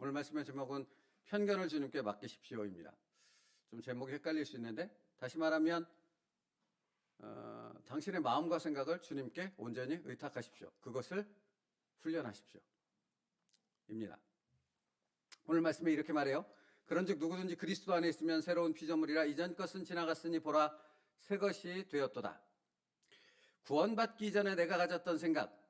오늘 말씀의 제목은 편견을 주님께 맡기십시오입니다. 좀 제목이 헷갈릴 수 있는데, 다시 말하면 당신의 마음과 생각을 주님께 온전히 의탁하십시오. 그것을 훈련하십시오 입니다. 오늘 말씀에 이렇게 말해요. 그런즉 누구든지 그리스도 안에 있으면 새로운 피조물이라. 이전 것은 지나갔으니 보라 새 것이 되었도다. 구원받기 이전에 내가 가졌던 생각과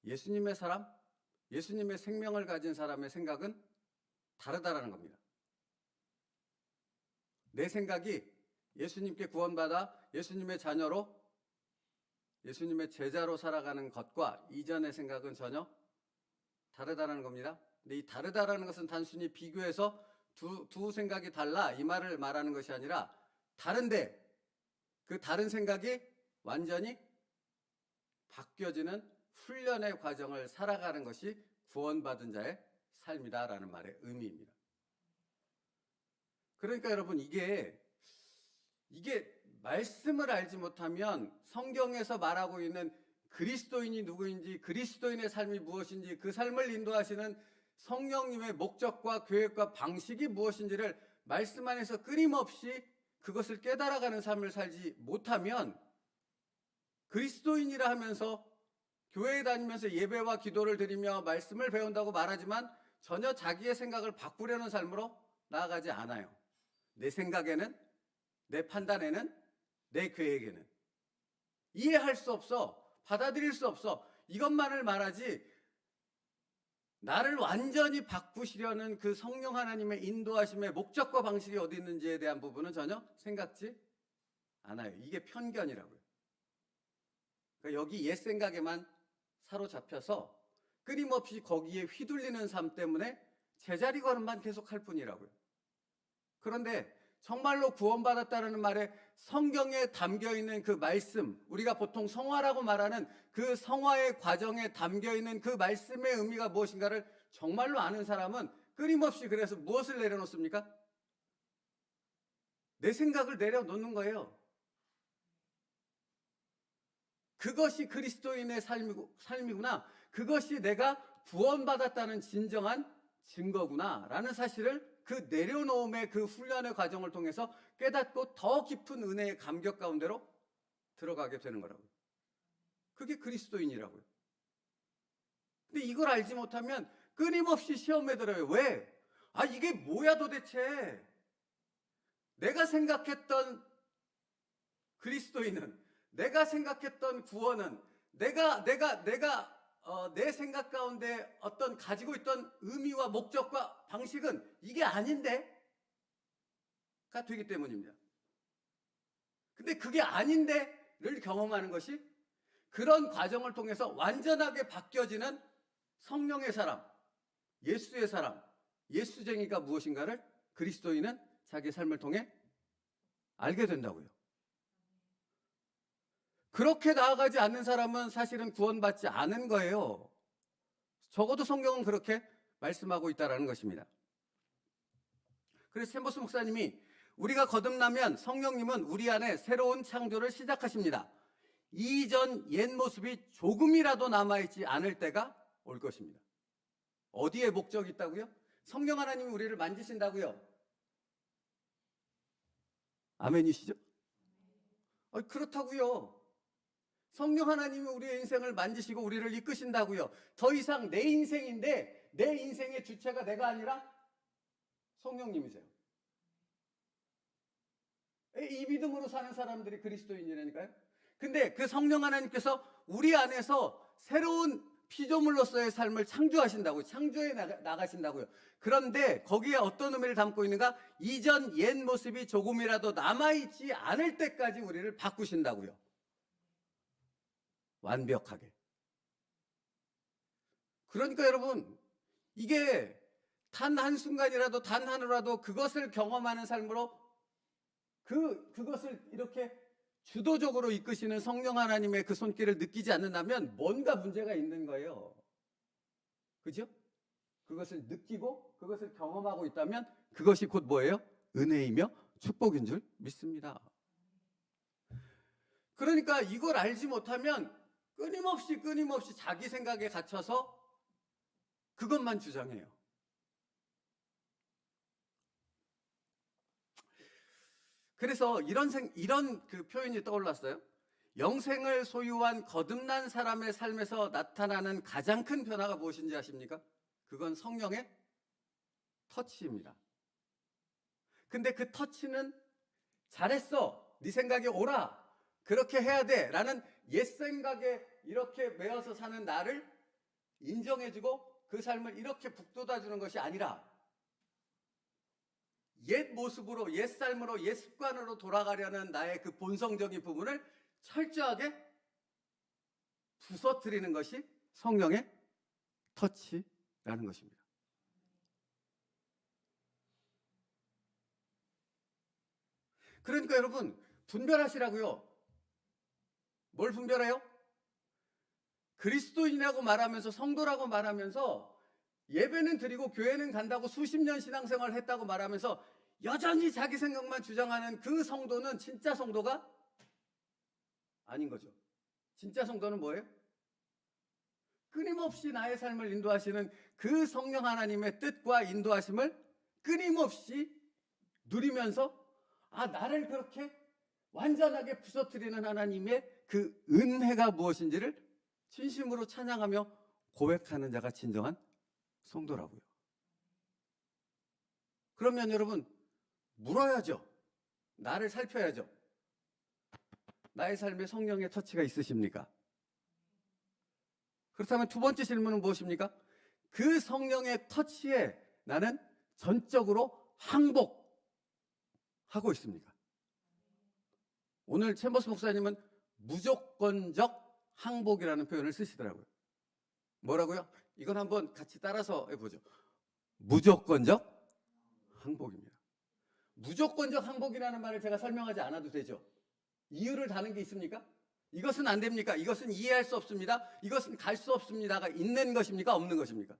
예수님의 사람, 예수님의 생명을 가진 사람의 생각은 다르다라는 겁니다. 내 생각이 예수님께 구원받아 예수님의 자녀로, 예수님의 제자로 살아가는 것과 이전의 생각은 전혀 다르다는 겁니다. 근데 이 다르다라는 것은 단순히 비교해서 두 생각이 달라 이 말을 말하는 것이 아니라, 다른데 그 다른 생각이 완전히 바뀌어지는 훈련의 과정을 살아가는 것이 구원받은 자의 삶이다라는 말의 의미입니다. 그러니까 여러분, 이게 말씀을 알지 못하면 성경에서 말하고 있는 그리스도인이 누구인지, 그리스도인의 삶이 무엇인지, 그 삶을 인도하시는 성령님의 목적과 계획과 방식이 무엇인지를 말씀 안에서 끊임없이 그것을 깨달아가는 삶을 살지 못하면, 그리스도인이라 하면서 교회에 다니면서 예배와 기도를 드리며 말씀을 배운다고 말하지만 전혀 자기의 생각을 바꾸려는 삶으로 나아가지 않아요. 내 생각에는, 내 판단에는, 내 계획에는 이해할 수 없어, 받아들일 수 없어, 이것만을 말하지 나를 완전히 바꾸시려는 그 성령 하나님의 인도하심의 목적과 방식이 어디 있는지에 대한 부분은 전혀 생각지 않아요. 이게 편견이라고요. 그러니까 여기 옛 생각에만 사로잡혀서 끊임없이 거기에 휘둘리는 삶 때문에 제자리 걸음만 계속할 뿐이라고요. 그런데 정말로 구원받았다는 말에 성경에 담겨있는 그 말씀, 우리가 보통 성화라고 말하는 그 성화의 과정에 담겨있는 그 말씀의 의미가 무엇인가를 정말로 아는 사람은 끊임없이 그래서 무엇을 내려놓습니까? 내 생각을 내려놓는 거예요. 그것이 그리스도인의 삶이구나, 그것이 내가 구원받았다는 진정한 증거구나 라는 사실을 그 내려놓음의 그 훈련의 과정을 통해서 깨닫고 더 깊은 은혜의 감격 가운데로 들어가게 되는 거라고요. 그게 그리스도인이라고요. 근데 이걸 알지 못하면 끊임없이 시험에 들어요. 왜? 이게 뭐야 도대체? 내가 생각했던 그리스도인은, 내가 생각했던 구원은, 내 생각 가운데 어떤 가지고 있던 의미와 목적과 방식은 이게 아닌데가 되기 때문입니다. 근데 그게 아닌데를 경험하는 것이, 그런 과정을 통해서 완전하게 바뀌어지는 성령의 사람, 예수의 사람, 예수쟁이가 무엇인가를 그리스도인은 자기 삶을 통해 알게 된다고요. 그렇게 나아가지 않는 사람은 사실은 구원받지 않은 거예요. 적어도 성경은 그렇게 말씀하고 있다는 것입니다. 그래서 샘버스 목사님이, 우리가 거듭나면 성령님은 우리 안에 새로운 창조를 시작하십니다. 이전 옛 모습이 조금이라도 남아있지 않을 때가 올 것입니다. 어디에 목적이 있다고요? 성령 하나님이 우리를 만지신다고요. 아멘이시죠? 그렇다고요. 성령 하나님이 우리의 인생을 만지시고 우리를 이끄신다고요. 더 이상 내 인생인데 내 인생의 주체가 내가 아니라 성령님이세요. 이 믿음으로 사는 사람들이 그리스도인이라니까요. 근데 그 성령 하나님께서 우리 안에서 새로운 피조물로서의 삶을 창조하신다고요. 창조해 나가신다고요. 그런데 거기에 어떤 의미를 담고 있는가? 이전 옛 모습이 조금이라도 남아있지 않을 때까지 우리를 바꾸신다고요. 완벽하게. 그러니까 여러분, 이게 단 한순간이라도, 단 하루라도 그것을 경험하는 삶으로 그것을 이렇게 주도적으로 이끄시는 성령 하나님의 그 손길을 느끼지 않는다면 뭔가 문제가 있는 거예요. 그죠? 그것을 느끼고 그것을 경험하고 있다면 그것이 곧 뭐예요? 은혜이며 축복인 줄 믿습니다. 그러니까 이걸 알지 못하면 끊임없이 자기 생각에 갇혀서 그것만 주장해요. 그래서 이런 그 표현이 떠올랐어요. 영생을 소유한 거듭난 사람의 삶에서 나타나는 가장 큰 변화가 무엇인지 아십니까? 그건 성령의 터치입니다. 근데 그 터치는 잘했어, 네 생각에 옳아, 그렇게 해야 돼 라는 옛 생각에 이렇게 매어서 사는 나를 인정해주고 그 삶을 이렇게 북돋아주는 것이 아니라 옛 모습으로, 옛 삶으로, 옛 습관으로 돌아가려는 나의 그 본성적인 부분을 철저하게 부서뜨리는 것이 성령의 터치라는 것입니다. 그러니까 여러분, 분별하시라고요. 뭘 분별해요? 그리스도인이라고 말하면서, 성도라고 말하면서, 예배는 드리고 교회는 간다고 수십 년 신앙생활을 했다고 말하면서 여전히 자기 생각만 주장하는 그 성도는 진짜 성도가 아닌 거죠. 진짜 성도는 뭐예요? 끊임없이 나의 삶을 인도하시는 그 성령 하나님의 뜻과 인도하심을 끊임없이 누리면서, 나를 그렇게 완전하게 부서뜨리는 하나님의 그 은혜가 무엇인지를 진심으로 찬양하며 고백하는 자가 진정한 성도라고요. 그러면 여러분, 물어야죠. 나를 살펴야죠. 나의 삶에 성령의 터치가 있으십니까? 그렇다면 두 번째 질문은 무엇입니까? 그 성령의 터치에 나는 전적으로 항복하고 있습니까? 오늘 챔버스 목사님은 무조건적 항복이라는 표현을 쓰시더라고요. 뭐라고요? 이건 한번 같이 따라서 해보죠. 무조건적 항복입니다. 무조건적 항복이라는 말을 제가 설명하지 않아도 되죠. 이유를 다는 게 있습니까? 이것은 안 됩니까? 이것은 이해할 수 없습니다. 이것은 갈 수 없습니다가 있는 것입니까? 없는 것입니까?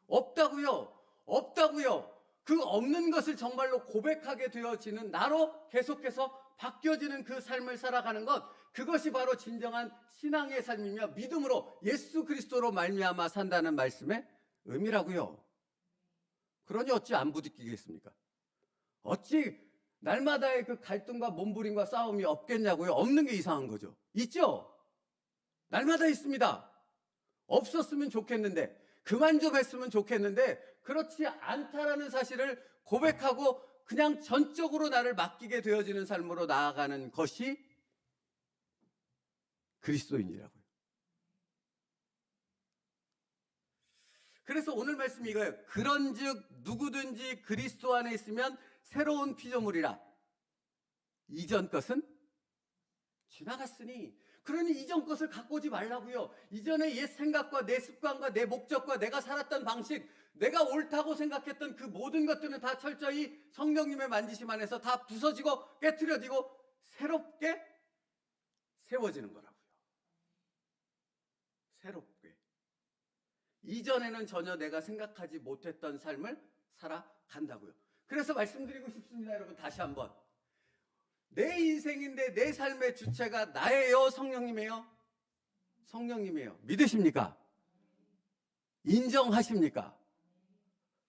없다고요. 없다고요. 그 없는 것을 정말로 고백하게 되어지는 나로 계속해서 바뀌어지는 그 삶을 살아가는 것, 그것이 바로 진정한 신앙의 삶이며 믿음으로 예수 그리스도로 말미암아 산다는 말씀의 의미라고요. 그러니 어찌 안 부딪히겠습니까? 어찌 날마다의 그 갈등과 몸부림과 싸움이 없겠냐고요? 없는 게 이상한 거죠. 있죠? 날마다 있습니다. 없었으면 좋겠는데, 그만 좀 했으면 좋겠는데, 그렇지 않다라는 사실을 고백하고 그냥 전적으로 나를 맡기게 되어지는 삶으로 나아가는 것이 그리스도인이라고요. 그래서 오늘 말씀이 이거예요. 그런즉 누구든지 그리스도 안에 있으면 새로운 피조물이라. 이전 것은 지나갔으니. 그러니 이전 것을 갖고 오지 말라고요. 이전의 옛 생각과 내 습관과 내 목적과 내가 살았던 방식, 내가 옳다고 생각했던 그 모든 것들은 다 철저히 성령님의 만지심 안에서 다 부서지고 깨트려지고 새롭게 세워지는 거라고요. 새롭게. 이전에는 전혀 내가 생각하지 못했던 삶을 살아간다고요. 그래서 말씀드리고 싶습니다, 여러분. 다시 한번. 내 인생인데 내 삶의 주체가 나예요, 성령님이에요? 성령님이에요. 믿으십니까? 인정하십니까?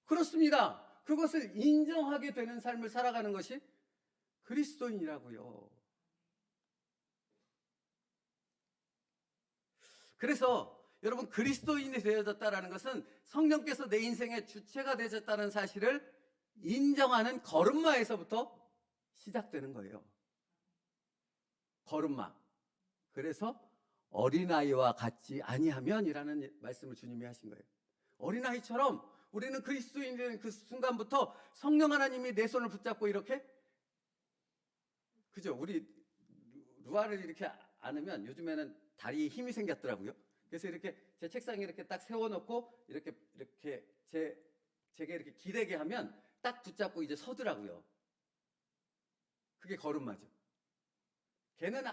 그렇습니다. 그것을 인정하게 되는 삶을 살아가는 것이 그리스도인이라고요. 그래서 여러분, 그리스도인이 되어졌다는 것은 성령께서 내 인생의 주체가 되어졌다는 사실을 인정하는 걸음마에서부터 시작되는 거예요. 걸음마. 그래서 어린아이와 같지 아니하면이라는 말씀을 주님이 하신 거예요. 어린아이처럼 우리는 그리스도인이 되는 그 순간부터 성령 하나님이 내 손을 붙잡고 이렇게, 그죠? 우리 루아를 이렇게 안으면 요즘에는 다리에 힘이 생겼더라고요. 그래서 이렇게 제 책상에 이렇게 딱 세워놓고 이렇게 제게 이렇게 기대게 하면 딱 붙잡고 이제 서더라고요. 그게 걸음마죠. 걔는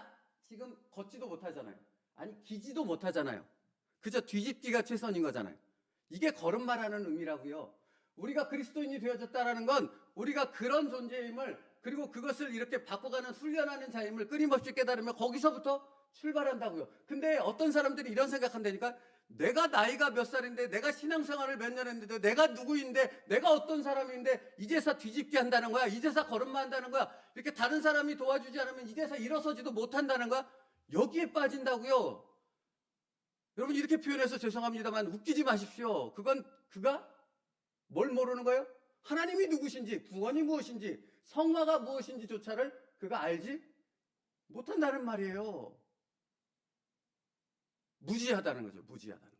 지금 걷지도 못하잖아요. 아니, 기지도 못하잖아요. 그저 뒤집기가 최선인 거잖아요. 이게 걸음마라는 의미라고요. 우리가 그리스도인이 되어졌다라는 건 우리가 그런 존재임을, 그리고 그것을 이렇게 바꿔가는 훈련하는 자임을 끊임없이 깨달으며 거기서부터 출발한다고요. 근데 어떤 사람들이 이런 생각한다니까, 내가 나이가 몇 살인데, 내가 신앙생활을 몇 년 했는데, 내가 누구인데, 내가 어떤 사람인데 이제서 뒤집게 한다는 거야. 이제서 걸음마 한다는 거야. 이렇게 다른 사람이 도와주지 않으면 이제서 일어서지도 못한다는 거야. 여기에 빠진다고요. 여러분, 이렇게 표현해서 죄송합니다만 웃기지 마십시오. 그가 뭘 모르는 거예요? 하나님이 누구신지, 구원이 무엇인지, 성화가 무엇인지조차를 그가 알지 못한다는 말이에요. 무지하다는 거죠. 무지하다는 거.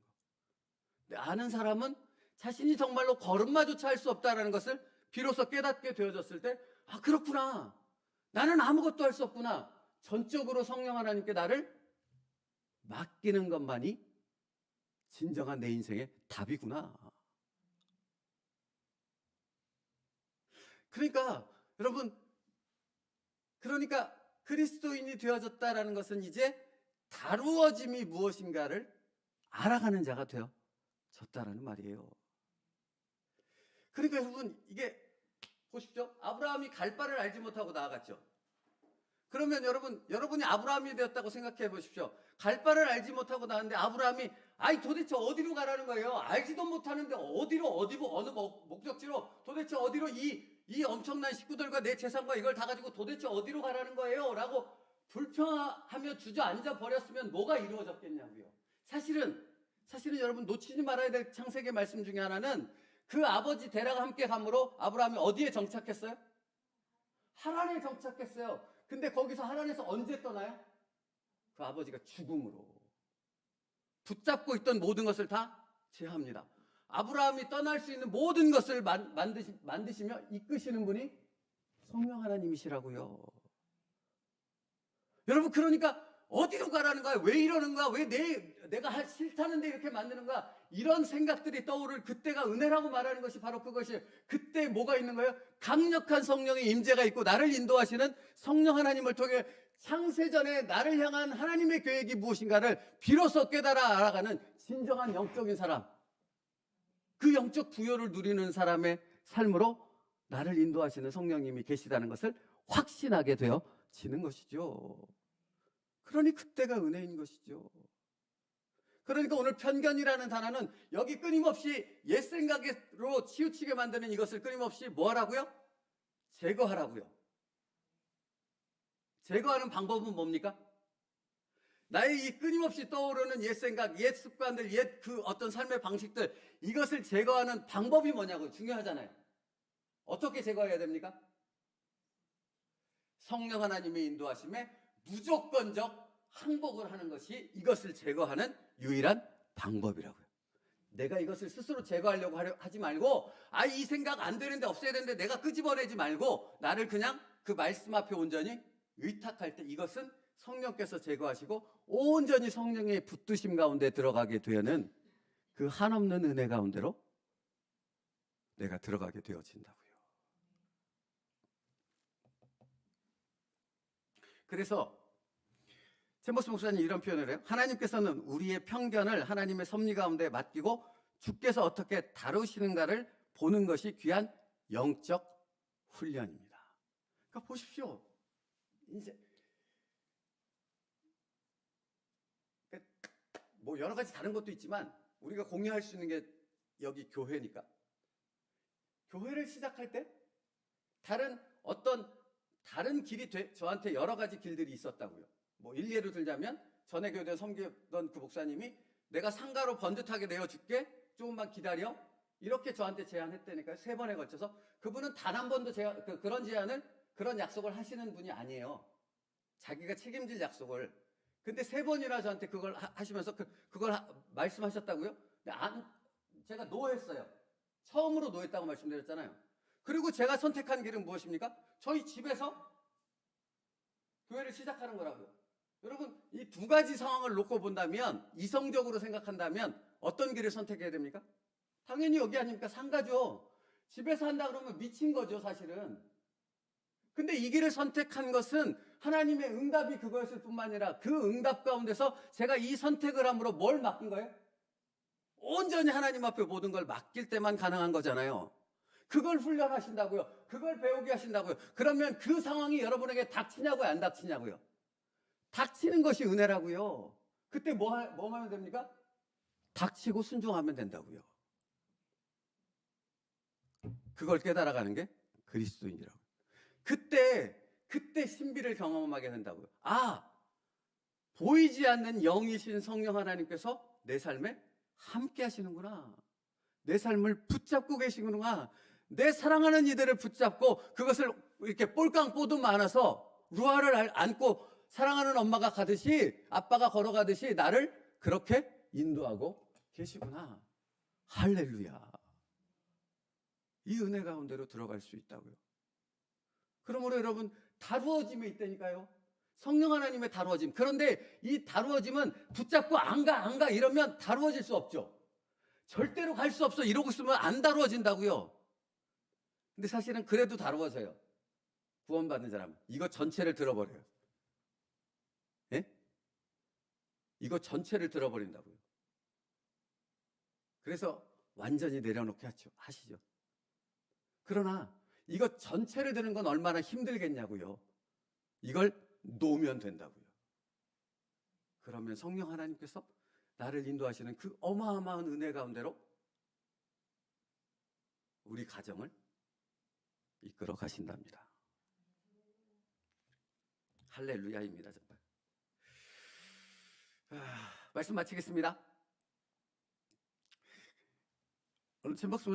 근데 아는 사람은 자신이 정말로 걸음마조차 할 수 없다는 것을 비로소 깨닫게 되어졌을 때, 아, 그렇구나. 나는 아무것도 할 수 없구나. 전적으로 성령 하나님께 나를 맡기는 것만이 진정한 내 인생의 답이구나. 그러니까 여러분, 그러니까 그리스도인이 되어졌다라는 것은 이제 다루어짐이 무엇인가를 알아가는 자가 되어졌다라는 말이에요. 그러니까 여러분, 이게 보십시오. 아브라함이 갈 바를 알지 못하고 나아갔죠. 그러면 여러분이 아브라함이 되었다고 생각해 보십시오. 갈 바를 알지 못하고 나왔는데 아브라함이 도대체 어디로 가라는 거예요? 알지도 못하는데 어느 목적지로, 도대체 어디로 이 엄청난 식구들과 내 재산과 이걸 다 가지고 도대체 어디로 가라는 거예요? 라고 불평하며 주저앉아 버렸으면 뭐가 이루어졌겠냐고요. 사실은 여러분 놓치지 말아야 될 창세기 말씀 중에 하나는 그 아버지 데라가 함께 감으로 아브라함이 어디에 정착했어요? 하란에 정착했어요. 근데 거기서 하란에서 언제 떠나요? 그 아버지가 죽음으로 붙잡고 있던 모든 것을 다 제하합니다. 아브라함이 떠날 수 있는 모든 것을 만드시며 이끄시는 분이 성령 하나님이시라고요. 여러분, 그러니까 어디로 가라는 거야? 왜 이러는 거야? 왜 내가 싫다는데 이렇게 만드는 거야? 이런 생각들이 떠오를 그때가 은혜라고 말하는 것이 바로 그것이, 그때 뭐가 있는 거예요? 강력한 성령의 임재가 있고 나를 인도하시는 성령 하나님을 통해 창세전에 나를 향한 하나님의 계획이 무엇인가를 비로소 깨달아 알아가는 진정한 영적인 사람, 그 영적 부여를 누리는 사람의 삶으로 나를 인도하시는 성령님이 계시다는 것을 확신하게 되어지는 것이죠. 그러니 그때가 은혜인 것이죠. 그러니까 오늘 편견이라는 단어는 여기 끊임없이 옛 생각으로 치우치게 만드는 이것을 끊임없이 뭐 하라고요? 제거하라고요. 제거하는 방법은 뭡니까? 나의 이 끊임없이 떠오르는 옛 생각, 옛 습관들, 옛 그 어떤 삶의 방식들, 이것을 제거하는 방법이 뭐냐고요. 중요하잖아요. 어떻게 제거해야 됩니까? 성령 하나님의 인도하심에 무조건적 항복을 하는 것이 이것을 제거하는 유일한 방법이라고요. 내가 이것을 스스로 제거하려고 하지 말고, 이 생각 안 되는데 없애야 되는데 내가 끄집어내지 말고 나를 그냥 그 말씀 앞에 온전히 의탁할 때 이것은 성령께서 제거하시고 온전히 성령의 붙드심 가운데 들어가게 되는 그 한없는 은혜 가운데로 내가 들어가게 되어진다고요. 그래서 챔버스 목사님 이런 표현을 해요. 하나님께서는 우리의 편견을 하나님의 섭리 가운데 맡기고 주께서 어떻게 다루시는가를 보는 것이 귀한 영적 훈련입니다. 그러니까 보십시오. 이제 뭐 여러 가지 다른 것도 있지만 우리가 공유할 수 있는 게 여기 교회니까, 교회를 시작할 때 다른 길이 저한테 여러 가지 길들이 있었다고요. 뭐 일례로 들자면 전에 교회에 섬기던 그 목사님이 내가 상가로 번듯하게 내어줄게, 조금만 기다려, 이렇게 저한테 제안했다니까요. 3번에 걸쳐서. 그분은 단 한 번도 그런 약속을 하시는 분이 아니에요. 자기가 책임질 약속을. 근데 3번이나 저한테 그걸 하시면서 그걸 말씀하셨다고요? 제가 노했어요. 처음으로 노했다고 말씀드렸잖아요. 그리고 제가 선택한 길은 무엇입니까? 저희 집에서 교회를 시작하는 거라고요. 여러분, 이 두 가지 상황을 놓고 본다면, 이성적으로 생각한다면 어떤 길을 선택해야 됩니까? 당연히 여기 아닙니까? 상가죠. 집에서 한다 그러면 미친 거죠, 사실은. 근데 이 길을 선택한 것은 하나님의 응답이 그거였을 뿐만 아니라 그 응답 가운데서 제가 이 선택을 함으로 뭘 맡긴 거예요? 온전히 하나님 앞에 모든 걸 맡길 때만 가능한 거잖아요. 그걸 훈련하신다고요. 그걸 배우게 하신다고요. 그러면 그 상황이 여러분에게 닥치냐고요, 안 닥치냐고요? 닥치는 것이 은혜라고요. 그때 뭐 하면 됩니까? 닥치고 순종하면 된다고요. 그걸 깨달아가는 게 그리스도인이라고. 그때 신비를 경험하게 된다고요. 아, 보이지 않는 영이신 성령 하나님께서 내 삶에 함께 하시는구나. 내 삶을 붙잡고 계시는구나. 내 사랑하는 이들을 붙잡고 그것을 이렇게 볼깡 뽀듬 안아서 루아를 안고 사랑하는 엄마가 가듯이, 아빠가 걸어가듯이 나를 그렇게 인도하고 계시구나. 할렐루야. 이 은혜 가운데로 들어갈 수 있다고요. 그러므로 여러분, 다루어짐에 있다니까요. 성령 하나님의 다루어짐. 그런데 이 다루어짐은 붙잡고 안 가 이러면 다루어질 수 없죠. 절대로 갈 수 없어 이러고 있으면 안 다루어진다고요. 근데 사실은 그래도 다루어져요. 구원받는 사람은. 이거 전체를 들어버려요. 예? 이거 전체를 들어버린다고요. 그래서 완전히 내려놓게 하시죠. 그러나 이거 전체를 드는 건 얼마나 힘들겠냐고요. 이걸 놓으면 된다고요. 그러면 성령 하나님께서 나를 인도하시는 그 어마어마한 은혜 가운데로 우리 가정을 이끌어 가신답니다. 할렐루야입니다. 정말. 말씀 마치겠습니다. 오늘 최박수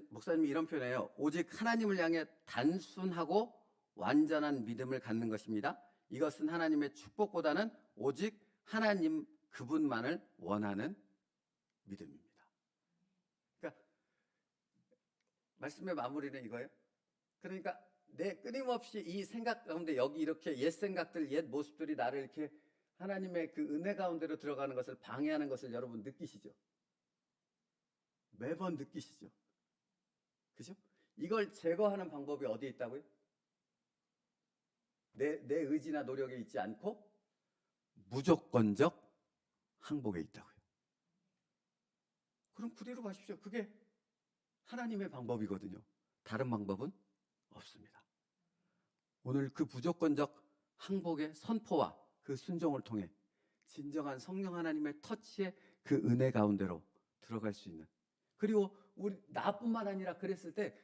목사님이 이런 표현이에요. 오직 하나님을 향해 단순하고 완전한 믿음을 갖는 것입니다. 이것은 하나님의 축복보다는 오직 하나님 그분만을 원하는 믿음입니다. 그러니까 말씀의 마무리는 이거예요. 그러니까 내 끊임없이 이 생각 가운데 여기 이렇게 옛 생각들, 옛 모습들이 나를 이렇게 하나님의 그 은혜 가운데로 들어가는 것을 방해하는 것을 여러분 느끼시죠? 매번 느끼시죠? 그죠? 이걸 제거하는 방법이 어디에 있다고요? 내 의지나 노력에 있지 않고 무조건적 항복에 있다고요. 그럼 그대로 가십시오. 그게 하나님의 방법이거든요. 다른 방법은 없습니다. 오늘 그 무조건적 항복의 선포와 그 순종을 통해 진정한 성령 하나님의 터치의 그 은혜 가운데로 들어갈 수 있는, 그리고 우리 나뿐만 아니라 그랬을 때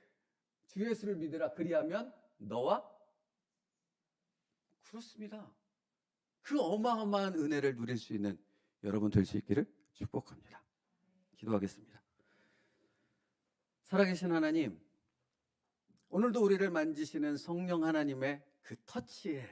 주 예수를 믿으라 그리하면 너와, 그렇습니다. 그 어마어마한 은혜를 누릴 수 있는 여러분 될 수 있기를 축복합니다. 기도하겠습니다. 살아계신 하나님, 오늘도 우리를 만지시는 성령 하나님의 그 터치에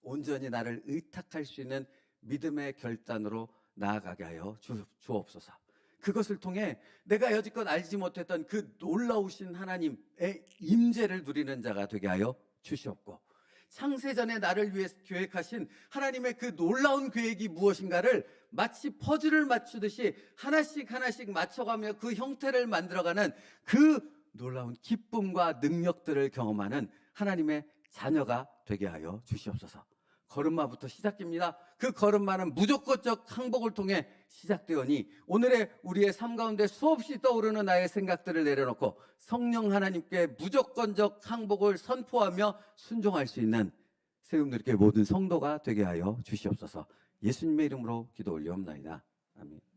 온전히 나를 의탁할 수 있는 믿음의 결단으로 나아가게 하여 주옵소서. 그것을 통해 내가 여지껏 알지 못했던 그 놀라우신 하나님의 임재를 누리는 자가 되게 하여 주시옵고, 창세전에 나를 위해 계획하신 하나님의 그 놀라운 계획이 무엇인가를 마치 퍼즐을 맞추듯이 하나씩 하나씩 맞춰가며 그 형태를 만들어가는 그 놀라운 기쁨과 능력들을 경험하는 하나님의 자녀가 되게 하여 주시옵소서. 걸음마부터 시작됩니다. 그 걸음마는 무조건적 항복을 통해 시작되오니 오늘의 우리의 삶 가운데 수없이 떠오르는 나의 생각들을 내려놓고 성령 하나님께 무조건적 항복을 선포하며 순종할 수 있는 세움들께 모든 성도가 되게 하여 주시옵소서. 예수님의 이름으로 기도 올리옵나이다. 아멘.